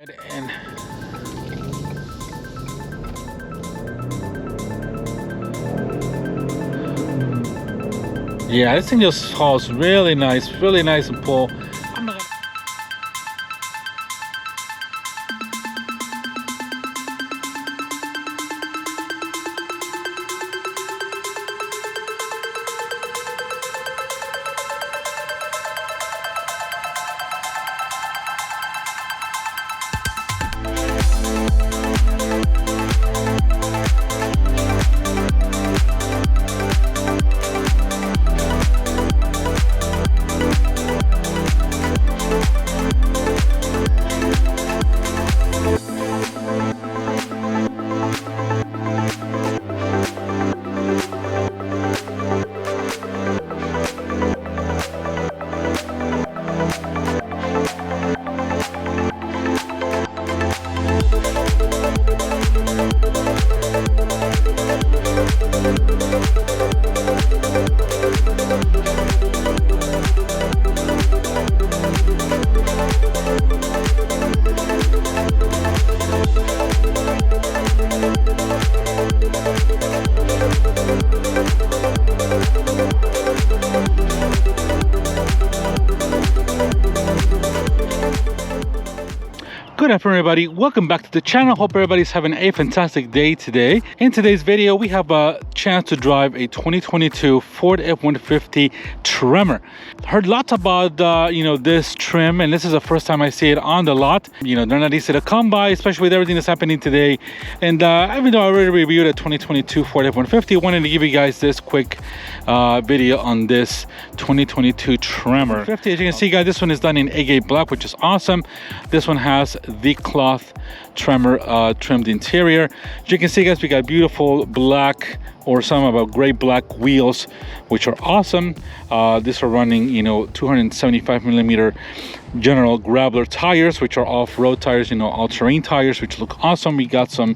And yeah, this thing just hauls really nice and pull. I'm not gonna... Good afternoon, everybody. Welcome back to the channel. Hope everybody's having a fantastic day today. In today's video, we have a chance to drive a 2022 Ford F-150 Tremor. Heard lots about this trim, and this is the first time I see it on the lot. They're not easy to come by, especially with everything that's happening today. And even though I already reviewed a 2022 Ford F-150, I wanted to give you guys this quick video on this 2022 Tremor. As you can see, guys, this one is done in agate black, which is awesome. This one has the cloth Tremor trimmed interior. As you can see, guys, we got beautiful black or some about gray black wheels, which are awesome. These are running 275 millimeter general graveler tires, which are off-road tires, all-terrain tires, which look awesome. We got some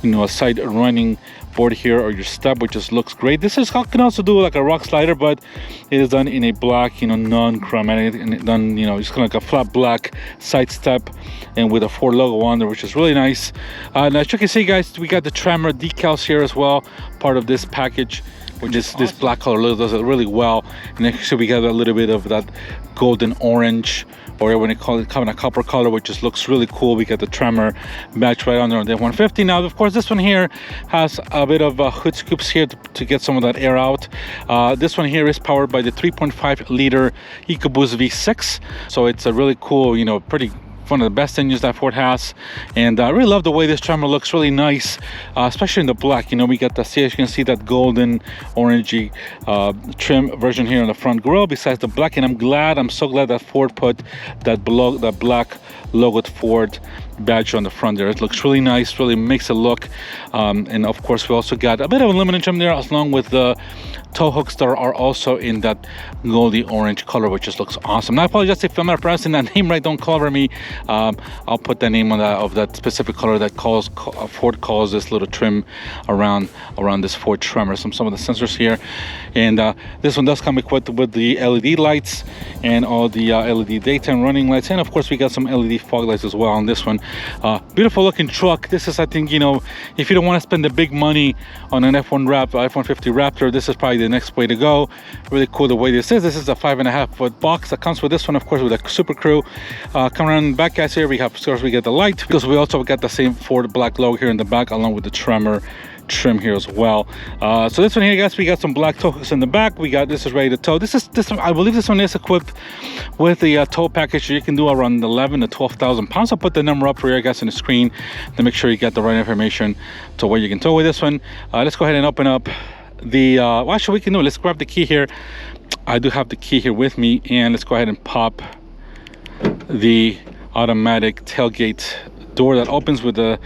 a side running board here, or your step, which just looks great. This is can also do like a rock slider, but it is done in a black non-chromatic, and done just kind of like a flat black side step and with a Ford logo on there, which is really nice. And as you can see, guys, we got the Tremor decals here as well, part of this package, which is this black color does it really well. And actually we got a little bit of that golden orange, or when they call it kind of a copper color, which just looks really cool. We got the Tremor badge right on there on the 150. Now, of course, this one here has a bit of hood scoops here to get some of that air out. This one here is powered by the 3.5 liter EcoBoost V6, so it's a really cool, pretty one of the best engines that Ford has. And I really love the way this Tremor looks, really nice, especially in the black. We got the, as you can see, that golden orangey trim version here on the front grille besides the black. And I'm so glad that Ford put that black logoed Ford badge on the front there. It looks really nice, really makes it look. And of course, we also got a bit of aluminum trim there, along with the tow hooks that are also in that goldy orange color, which just looks awesome. Now, I apologize if I'm not pronouncing that name right. Don't cover me. I'll put the name on that specific color that Ford calls this little trim around this Ford Tremor. Some of the sensors here, and this one does come equipped with the LED lights and all the LED daytime running lights, and of course we got some LED fog lights as well on this one. Beautiful looking truck. This is, I think, if you don't want to spend the big money on an F-150 Raptor, this is probably the next way to go. Really cool the way this is. This is a 5.5 foot box that comes with this one, of course, with a Super Crew. Come around the back, guys. Here we have, of course, we get the light, because we also got the same Ford black logo here in the back, along with the Tremor trim here as well. So this one here, guys, we got some black tow hooks in the back. We got this is ready to tow. This one, I believe this one is equipped with the tow package. You can do around 11 to 12,000 pounds. I'll put the number up for you guys on the screen to make sure you get the right information to where you can tow with this one. Let's go ahead and open up the well, actually we can do, let's grab the key here. I do have the key here with me, and let's go ahead and pop the automatic tailgate door that opens with the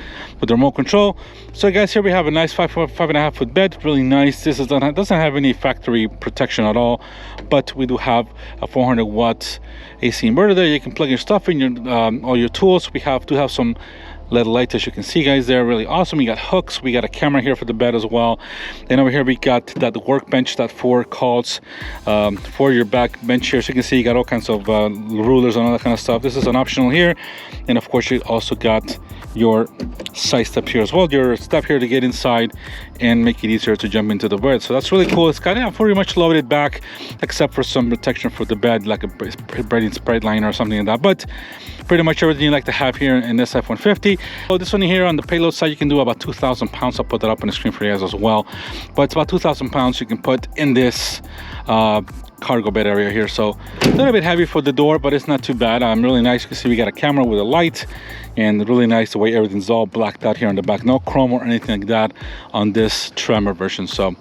remote control. So guys, here we have a nice 5.5 foot bed, really nice. This doesn't have any factory protection at all, but we do have a 400 watt AC inverter there. You can plug your stuff in, your all your tools. We do have some LED lights, as you can see, guys. There, really awesome. We got hooks. We got a camera here for the bed as well. And over here we got that workbench that Ford calls for your back bench here. So you can see you got all kinds of rulers and all that kind of stuff. This is an optional here. And of course you also got your side step here as well, your step here to get inside and make it easier to jump into the bed. So that's really cool. It's got pretty much loaded back, except for some protection for the bed, like a bright liner or something like that. But pretty much everything you like to have here in this F-150. So this one here on the payload side, you can do about 2,000 pounds. I'll put that up on the screen for you guys as well. But it's about 2,000 pounds you can put in this cargo bed area here. So a little bit heavy for the door, but it's not too bad. Really nice. You can see we got a camera with a light, and really nice the way everything's all blacked out here on the back. No chrome or anything like that on this Tremor version. So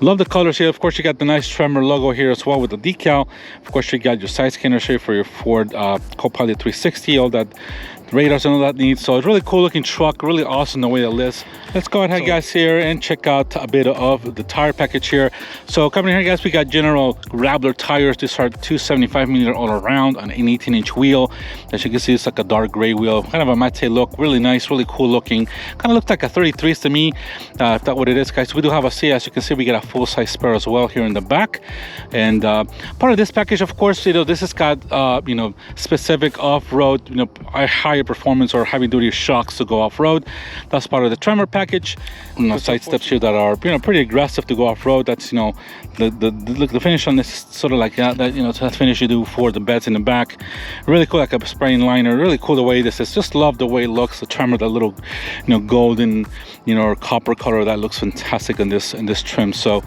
love the colors here. Of course, you got the nice Tremor logo here as well with the decal. Of course, you got your side scanner here for your Ford Copilot 360, all that radars and all that needs. So it's really cool looking truck, really awesome the way it lives. Let's go ahead, guys, here and check out a bit of the tire package here. So coming here, guys, we got General Raptor tires. These are 275mm all around on an 18-inch wheel. As you can see, it's like a dark gray wheel, kind of a matte look, really nice, really cool looking. Kind of looks like a 33s to me, if that's what it is, guys. We do have a, as you can see, we got a full-size spare as well here in the back. And part of this package, of course, this has got specific off-road, higher performance or heavy duty shocks to go off-road. That's part of the Tremor package. Side steps here that are pretty aggressive to go off-road. That's the finish on this is sort of like that finish you do for the beds in the back. Really cool, like a spraying liner. Really cool the way this is. Just love the way it looks. The Tremor, that little golden or copper color, that looks fantastic in this trim. So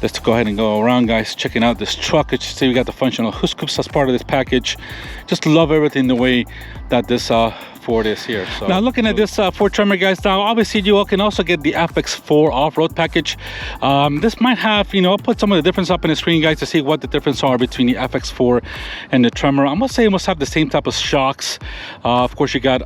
let's go ahead and go around, guys, checking out this truck. As you see, we got the functional hoof scoops as part of this package. Just love everything the way that this Ford is here. So now looking at this Ford Tremor, guys, now obviously you can also get the FX4 off-road package. This might have, I'll put some of the difference up on the screen, guys, to see what the difference are between the FX4 and the Tremor. I must say it must have the same type of shocks. Of course, you got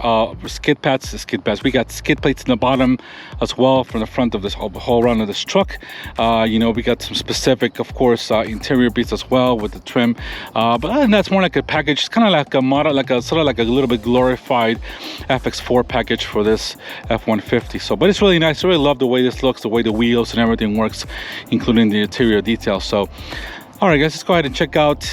skid pads. We got skid plates in the bottom as well from the front of this whole run of this truck. We got some specific, of course, interior beats as well with the trim. But other than that, it's more like a package. It's kind of like a model, sort of like a little bit glorified FX4 package for this F-150. So, but it's really nice. I really love the way this looks, the way the wheels and everything works, including the interior details. So, all right, guys, let's go ahead and check out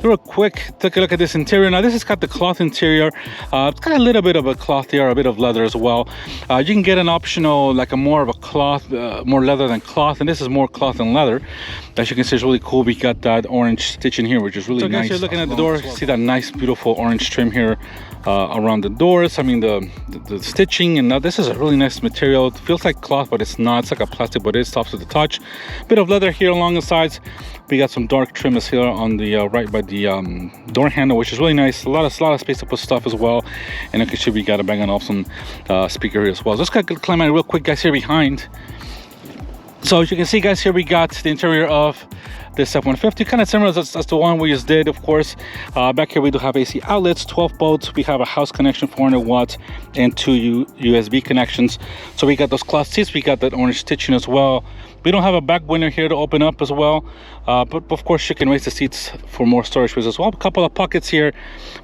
real quick. Take a look at this interior. Now, this has got the cloth interior. It's got a little bit of a cloth here, a bit of leather as well. You can get an optional, like a more of a cloth, more leather than cloth, and this is more cloth than leather. As you can see, it's really cool. We got that orange stitch in here, which is really nice. So, guys, you're looking at the door. See that nice, beautiful orange trim here around the doors. I mean, the stitching, and this is a really nice material. It feels like cloth, but it's not. It's like a plastic, but it's soft to the touch. Bit of leather here along the sides. We got some dark trims here on the right by the door handle, which is really nice. A lot of space to put stuff as well. And you can see we got a Bang & Olufsen speaker here as well. Just gotta climb out real quick, guys, here behind. So as you can see, guys, here we got the interior of this F-150, kind of similar as the one we just did, of course. Back here we do have AC outlets, 12 volts. We have a house connection, 400 watts, and 2 USB connections. So we got those cloth seats. We got that orange stitching as well. We don't have a back window here to open up as well, but of course you can raise the seats for more storage space as well. A couple of pockets here,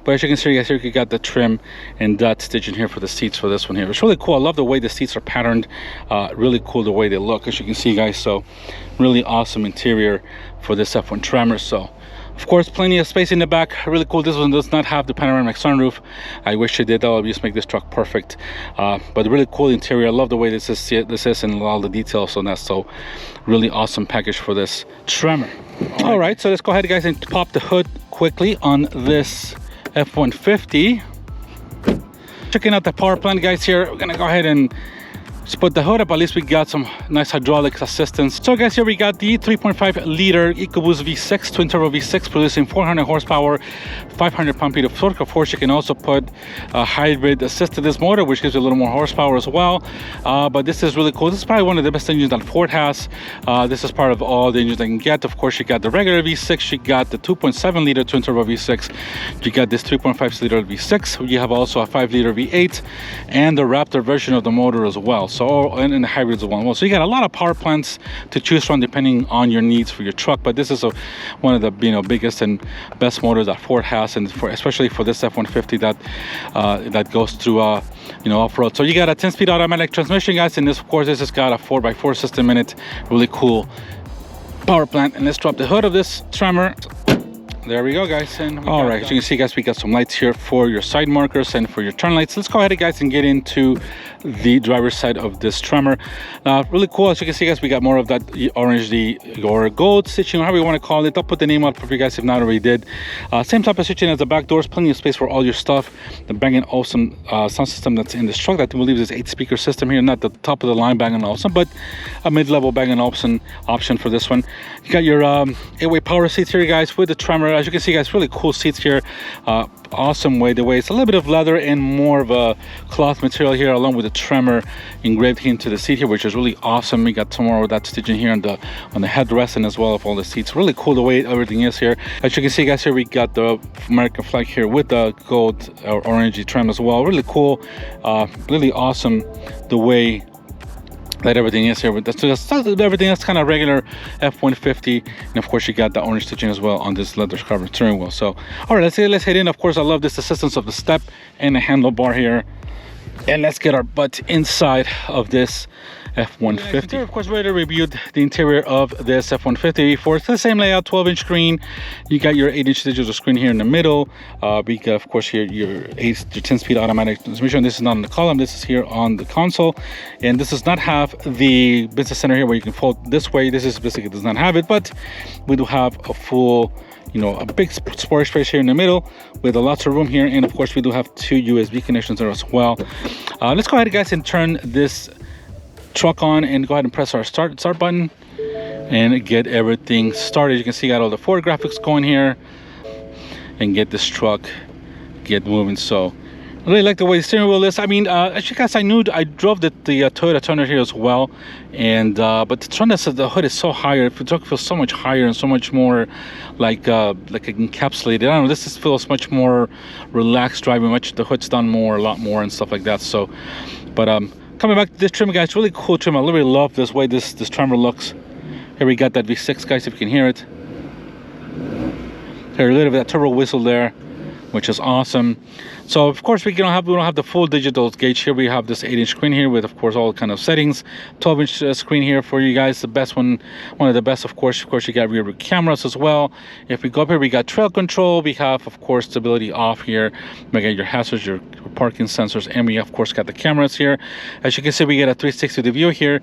but as you can see, guys, here you got the trim and that stitching here for the seats for this one here. It's really cool. I love the way the seats are patterned. Really cool the way they look, as you can see, guys. So really awesome interior for this F1 Tremor. So of course, plenty of space in the back. Really cool. This one does not have the panoramic sunroof. I wish it did. That would just make this truck perfect. But really cool interior. I love the way this is and all the details on that. So really awesome package for this Tremor. All right, so let's go ahead, guys, and pop the hood quickly on this F-150. Checking out the power plant, guys. Here we're gonna go ahead and just put the hood up. At least we got some nice hydraulic assistance. So, guys, here we got the 3.5 liter EcoBoost V6 twin turbo V6 producing 400 horsepower, 500 pound-feet of torque. Of course, you can also put a hybrid assist to this motor, which gives you a little more horsepower as well. But this is really cool. This is probably one of the best engines that Ford has. This is part of all the engines I can get. Of course, you got the regular V6, you got the 2.7 liter twin turbo V6, you got this 3.5 liter V6. You have also a 5 liter V8 and the Raptor version of the motor as well. So and the hybrids as well. So you got a lot of power plants to choose from depending on your needs for your truck. But this is one of the biggest and best motors that Ford has, and especially for this F-150 that goes through off-road. So you got a 10-speed automatic transmission, guys, and this, of course, this has got a 4x4 system in it. Really cool power plant. And let's drop the hood of this Tremor. There we go, guys. And all right, as you can see, guys, we got some lights here for your side markers and for your turn lights. Let's go ahead, guys, and get into the driver's side of this Tremor. Really cool. As you can see, guys, we got more of that orange or gold stitching, however you want to call it. I'll put the name out for you guys if not already did. Same type of stitching as the back doors, plenty of space for all your stuff. The Bang & Olufsen sound system that's in this truck, that I believe is 8-speaker system here, not the top of the line Bang & Olufsen, but a mid-level Bang & Olufsen option for this one. You got your 8-way power seats here, guys, with the Tremor. As you can see, guys, really cool seats here. Awesome way. It's a little bit of leather and more of a cloth material here, along with the Tremor engraved into the seat here, which is really awesome. We got some more of that stitching here on the headrest and as well of all the seats. Really cool the way everything is here. As you can see, guys, here we got the American flag here with the gold or orangey trim as well. Really cool, really awesome the way that everything is here. But that's everything that's kind of regular F-150, and of course you got the orange stitching as well on this leather covered steering wheel. So all right, let's head in. Of course, I love this assistance of the step and the handlebar here, and let's get our butt inside of this F-150. Of course, we already reviewed the interior of this F-150 before. It's the same layout, 12-inch screen. You got your 8-inch digital screen here in the middle. We got, of course, here your 10-speed automatic transmission. This is not on the column. This is here on the console, and this does not have the business center here where you can fold this way. This is basically does not have it, but we do have a full, a big storage space here in the middle with lots of room here, and of course we do have 2 USB connections there as well. Let's go ahead, guys, and turn this truck on and go ahead and press our start button and get everything started. You can see got all the Ford graphics going here and get this truck get moving. So I really like the way the steering wheel is. I mean, actually, guys, I drove the Toyota Turner here as well, and but the Turner, the hood is so higher. The truck feels so much higher and so much more like encapsulated. I don't know, this just feels much more relaxed driving. The hood's done a lot more and stuff like that. So, but coming back to this trim, guys, really cool trim. I really love this way this Tremor looks. Here we got that V6, guys, if you can hear it. Here, a little bit of that turbo whistle there, which is awesome. So of course we don't have the full digital gauge here. We have this 8-inch screen here with, of course, all kind of settings. 12-inch screen here for you guys, the best one of the best. Of course you got rear cameras as well. If we go up here, we got trail control. We have, of course, stability off here. We got your hazards, your parking sensors, and we of course got the cameras here. As you can see, we get a 360 view here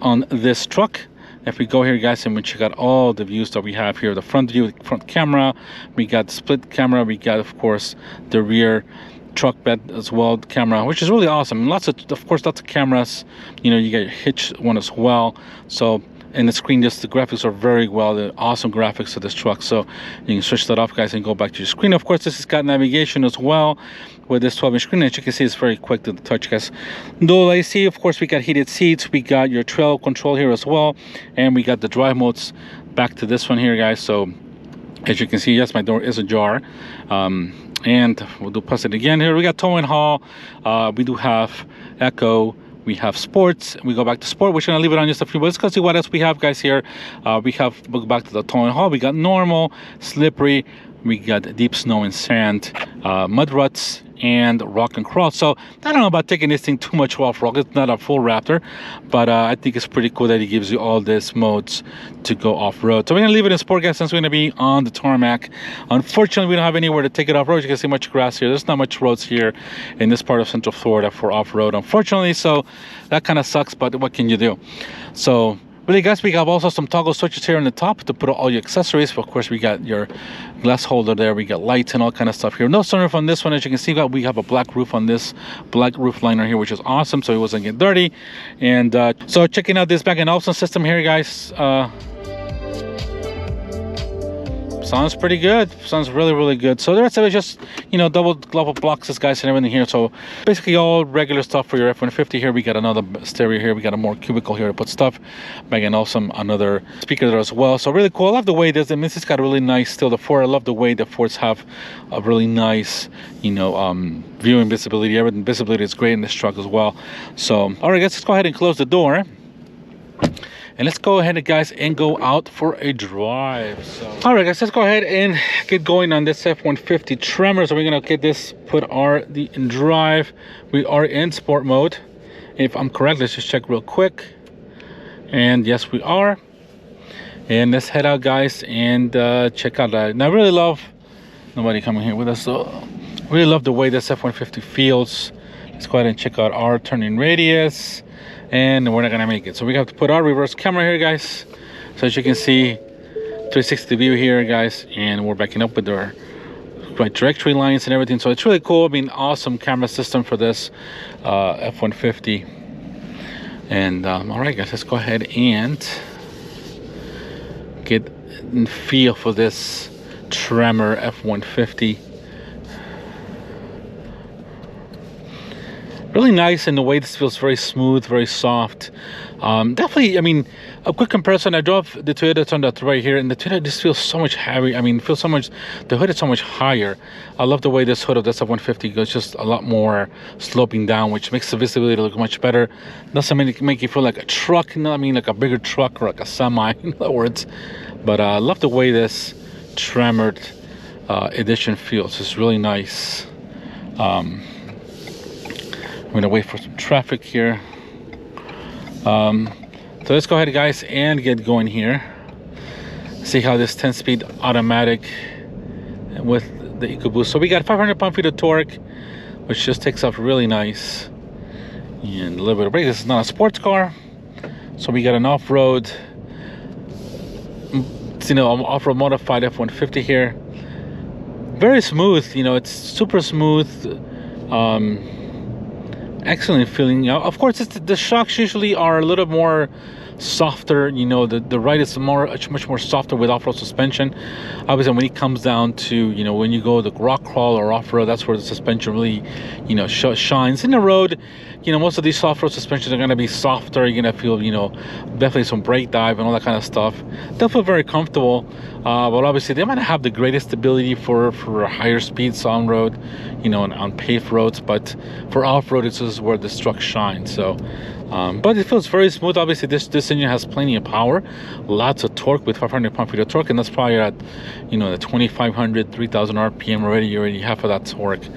on this truck. If we go here, guys, and we check out all the views that we have here, the front view, front camera, we got the split camera, we got, of course, the rear truck bed as well camera, which is really awesome. Lots of cameras. You got your hitch one as well. So, and the screen, the graphics are very well. The awesome graphics of this truck. So you can switch that off, guys, and go back to your screen. Of course, this has got navigation as well with this 12-inch screen. As you can see, it's very quick to the touch, guys. Dual AC, of course, we got heated seats. We got your trail control here as well, and we got the drive modes back to this one here, guys. So as you can see, yes, my door is ajar. And we'll press it again here. We got tow and haul. We do have echo. We have sports. We go back to sport. We're going to leave it on just a few minutes. Let's go see what else we have, guys, here. We'll go back to the tow and haul. We got normal, slippery. We got deep snow and sand, mud ruts, and rock and crawl. So I don't know about taking this thing too much off-road. It's not a full Raptor, but I think it's pretty cool that he gives you all these modes to go off-road. So we're gonna leave it in sport, guys, since we're gonna be on the tarmac. Unfortunately, we don't have anywhere to take it off-road. You can see much grass here. There's not much roads here in this part of Central Florida for off-road, unfortunately. So that kind of sucks, but what can you do? So really, guys, we have also some toggle switches here on the top to put all your accessories. Of course, we got your glass holder there. We got lights and all kind of stuff here. No sunroof on this one. As you can see, we have a black roof on this, black roof liner here, which is awesome, so it wasn't get dirty. And so checking out this Bang & Olufsen system here, guys. Sounds pretty good. Sounds really, really good. So the rest of it is just, you know, double boxes, guys, and everything here. So basically all regular stuff for your F-150 here. We got another stereo here. We got a more cubicle here to put stuff. Back and also another speaker there as well. So really cool. I love the way this, I mean, this has got a really nice, still the Ford. I love the way the Fords have a really nice, you know, viewing visibility. Everything visibility is great in this truck as well. So, all right, guys, let's go ahead and close the door. And let's go ahead, guys, and go out for a drive. So, all right, guys, let's go ahead and get going on this F-150 Tremor. So we're gonna get this put in drive. We are in sport mode. If I'm correct, let's just check real quick. And yes, we are. And let's head out, guys, and check out that. And I really love nobody coming here with us. So really love the way this F-150 feels. Let's go ahead and check out our turning radius. And we're not gonna make it, so we have to put our reverse camera here, guys. So as you can see, 360 view here, guys, and we're backing up with our right directory lines and everything. So it's really cool. I mean, awesome camera system for this F-150. And all right, guys, let's go ahead and get a feel for this Tremor F-150. Really nice in the way this feels, very smooth, very soft. Definitely, I mean, a quick comparison. I drove the Toyota Tundra right here, and the Toyota just feels so much heavy. I mean, feels so much, the hood is so much higher. I love the way this hood of this F-150 goes, just a lot more sloping down, which makes the visibility look much better. Doesn't make you feel like a truck, you know what I mean, like a bigger truck or like a semi, in other words. But I love the way this Tremored edition feels. It's really nice. I'm gonna wait for some traffic here. So let's go ahead, guys, and get going here. See how this 10-speed automatic with the EcoBoost. So we got 500 pound-feet of torque, which just takes off really nice. And a little bit of brake. This is not a sports car, so we got an off-road, you know, off-road modified F-150 here. Very smooth, you know, it's super smooth. Excellent feeling. Of course, the shocks usually are a little more softer, you know, the ride is much more softer with off-road suspension. Obviously, when it comes down to, you know, when you go the rock crawl or off-road, that's where the suspension really, you know, shines. In the road, you know, most of these off-road suspensions are going to be softer. You're going to feel, you know, definitely some brake dive and all that kind of stuff. They'll feel very comfortable, but obviously they might not have the greatest stability for higher speeds on road, you know, on paved roads, but for off-road, this is where this truck shines. So but it feels very smooth. Obviously this engine has plenty of power, lots of torque with 500 pound-feet of torque, and that's probably at, you know, the 2500 3000 rpm already. You already have that torque.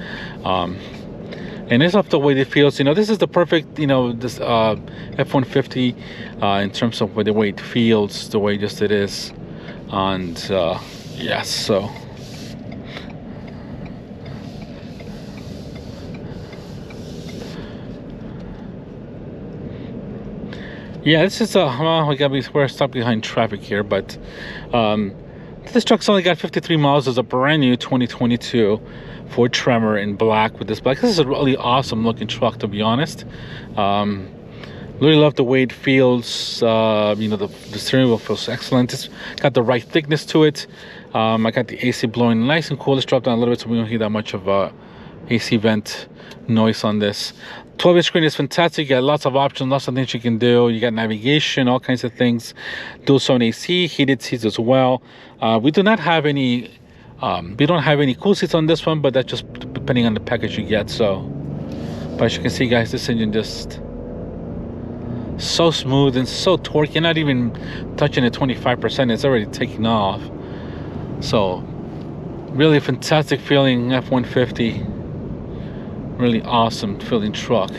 And it's off the way it feels. You know, this is the perfect, you know, this F-150 in terms of the way it feels, the way just it is. And yes, so yeah, this is well, we're stuck behind traffic here, but this truck's only got 53 miles. It's a brand new 2022 Ford Tremor in black with this black. This is a really awesome looking truck, to be honest. Really love the way it feels. You know, the steering wheel feels excellent. It's got the right thickness to it. I got the AC blowing nice and cool. Let's drop down a little bit so we don't hear that much of AC vent noise on this. 12-inch screen is fantastic. You got lots of options, lots of things you can do. You got navigation, all kinds of things. Dual zone AC, heated seats as well. We do not have any we don't have any cool seats on this one, but that's just depending on the package you get. So, but as you can see, guys, this engine just so smooth and so torquey. You're not even touching the 25%. It's already taking off. So really fantastic feeling F-150. Really awesome feeling truck.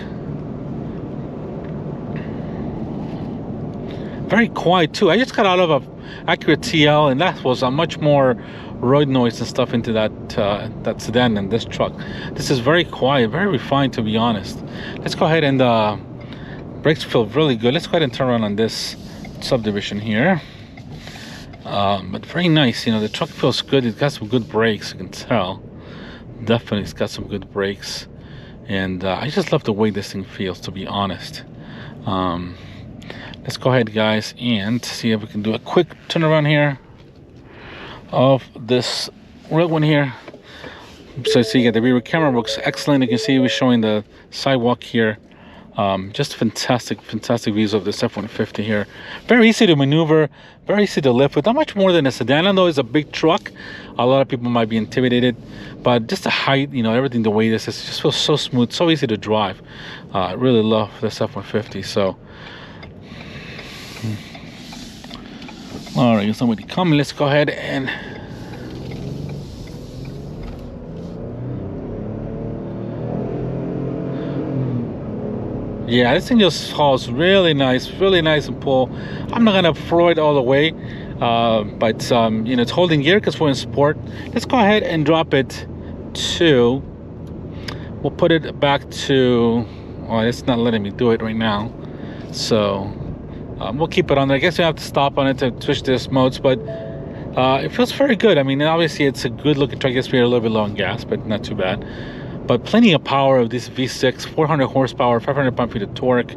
Very quiet too. I just got out of a Acura TL, and that was a much more road noise and stuff into that sedan than this truck. This is very quiet, very refined, to be honest. Let's go ahead and brakes feel really good. Let's go ahead and turn around on this subdivision here. But very nice. You know, the truck feels good. It's got some good brakes, you can tell. Definitely it's got some good brakes. And I just love the way this thing feels, to be honest. Let's go ahead, guys, and see if we can do a quick turnaround here. of this red one here. So you get the rear camera looks excellent. You can see we're showing the sidewalk here. Just fantastic views of this F-150 here. Very easy to maneuver, very easy to lift with. Not much more than a sedan. I know it's a big truck. A lot of people might be intimidated, but just the height, you know, everything, the way this is, just feels so smooth, so easy to drive. I really love this F-150. So, all right, somebody coming. Let's go ahead and yeah, this thing just hauls really nice and pull. I'm not gonna throw it all the way, but you know, it's holding gear because we're in sport. Let's go ahead and drop it to, we'll put it back to, oh, it's not letting me do it right now, so we'll keep it on there. I guess we have to stop on it to switch this modes, but it feels very good. I mean, obviously it's a good looking truck. I guess we're a little bit low on gas, but not too bad. But plenty of power of this V6, 400 horsepower, 500 pound-feet of torque.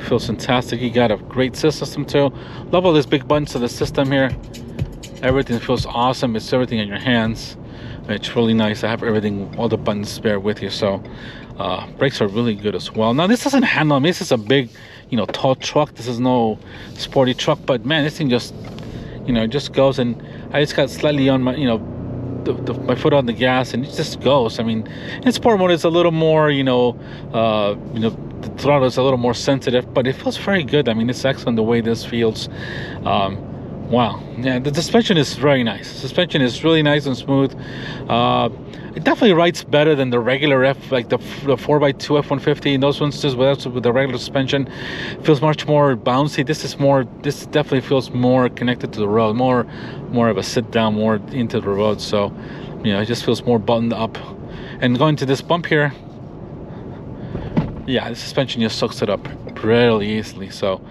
Feels fantastic. You got a great system too. Love all these big buttons to the system here. Everything feels awesome. It's everything in your hands. It's really nice. I have everything, all the buttons spare with you. So brakes are really good as well. Now this doesn't handle. I mean, this is a big, you know, tall truck. This is no sporty truck. But man, this thing just, you know, it just goes. And I just got slightly on my, you know, my foot on the gas, and it just goes. I mean, in sport mode it's a little more, you know, the throttle is a little more sensitive, but it feels very good. I mean, it's excellent the way this feels. Wow, yeah, the suspension is very nice. Suspension is really nice and smooth. It definitely rides better than the regular like the 4x2 F-150. And those ones just with the regular suspension, feels much more bouncy. This definitely feels more connected to the road, more of a sit down, more into the road. So, you know, it just feels more buttoned up. And going to this bump here, yeah, the suspension just soaks it up really easily. So,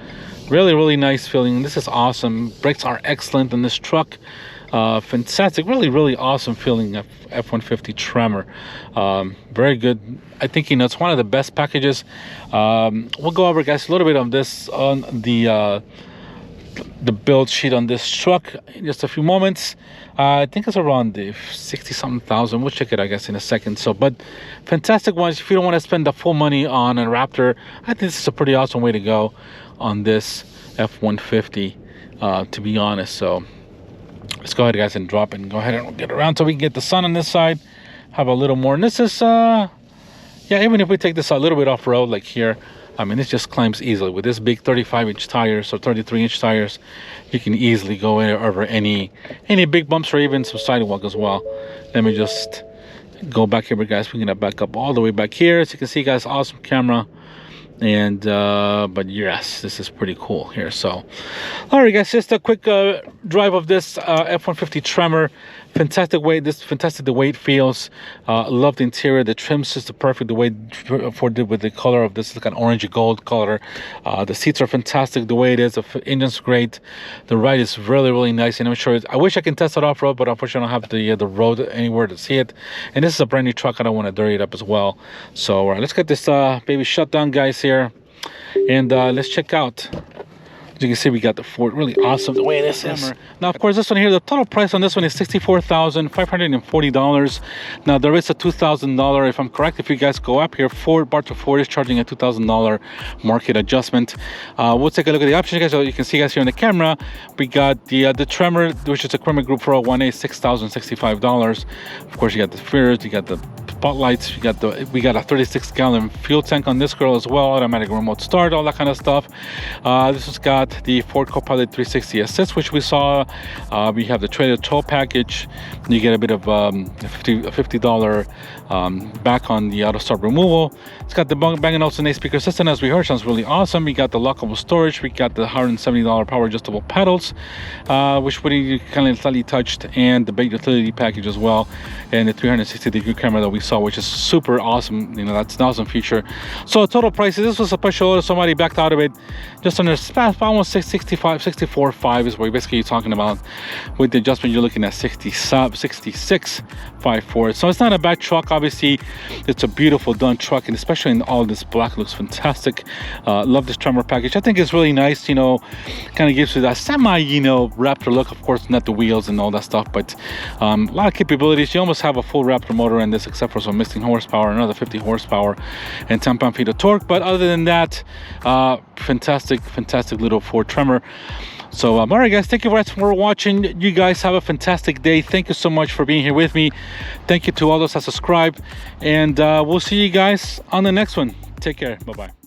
really nice feeling. This is awesome. Brakes are excellent in this truck. Fantastic, really awesome feeling of F-150 Tremor. Very good. I think, you know, it's one of the best packages. We'll go over, guys, a little bit on this on the build sheet on this truck in just a few moments. I think it's around the 60-something thousand. We'll check it, I guess, in a second. So, but fantastic ones. If you don't want to spend the full money on a Raptor, I think this is a pretty awesome way to go on this F-150, to be honest. So let's go ahead, guys, and drop it and go ahead and get around so we can get the sun on this side, have a little more. And this is yeah, even if we take this a little bit off road like here, I mean, this just climbs easily with this big 35-inch tires or 33-inch tires. You can easily go over any big bumps or even some sidewalk as well. Let me just go back here, guys. We're gonna back up all the way back here. As you can see, guys, awesome camera. And but yes, this is pretty cool here. So all right, guys, just a quick drive of this F-150 Tremor. Fantastic way the way it feels. Love the interior. The trim's just the perfect, the way Ford did with the color of this, like an orangey gold color. The seats are fantastic the way it is. The engine's great. The ride is really nice, and I'm sure I wish I can test it off-road, but unfortunately I don't have the road anywhere to see it. And this is a brand new truck. I don't want to dirty it up as well. So let's get this baby shut down, guys, here, and let's check out. As you can see, we got the Ford. Really awesome the way this is. Now, of course, this one here, the total price on this one is $64,540. Now, there is a $2,000, if I'm correct. If you guys go up here, Bartow Ford is charging a $2,000 market adjustment. We'll take a look at the options, guys. So you can see, guys, here on the camera, we got the Tremor, which is a Tremor Group 401A, $6,065. Of course, you got the mirrors, you got the spotlights, we got a 36-gallon fuel tank on this girl as well, automatic remote start, all that kind of stuff. This has got the Ford Copilot 360 Assist, which we saw. We have the trailer tow package. You get a bit of $50 back on the auto start removal. It's got the Bang & Olufsen 8 speaker system, as we heard. Sounds really awesome. We got the lockable storage. We got the $170 power adjustable pedals, which we kind of slightly touched, and the big utility package as well, and the 360-degree camera that we saw, which is super awesome. You know, that's an awesome feature. So total prices, this was a special order. Somebody backed out of it just under, I almost 64.5 is where basically you're talking about. With the adjustment, you're looking at 66.54. So it's not a bad truck. Obviously, it's a beautiful done truck, and especially in all this black, looks fantastic. Love this Tremor package. I think it's really nice, you know, kind of gives you that semi, you know, Raptor look. Of course, not the wheels and all that stuff, but a lot of capabilities. You almost have a full Raptor motor in this, except for some missing horsepower, another 50 horsepower and 10 pound-feet of torque. But other than that, fantastic little Ford Tremor. So all right guys, thank you very much for watching. You guys have a fantastic day. Thank you so much for being here with me. Thank you to all those that subscribed, and we'll see you guys on the next one. Take care. Bye bye.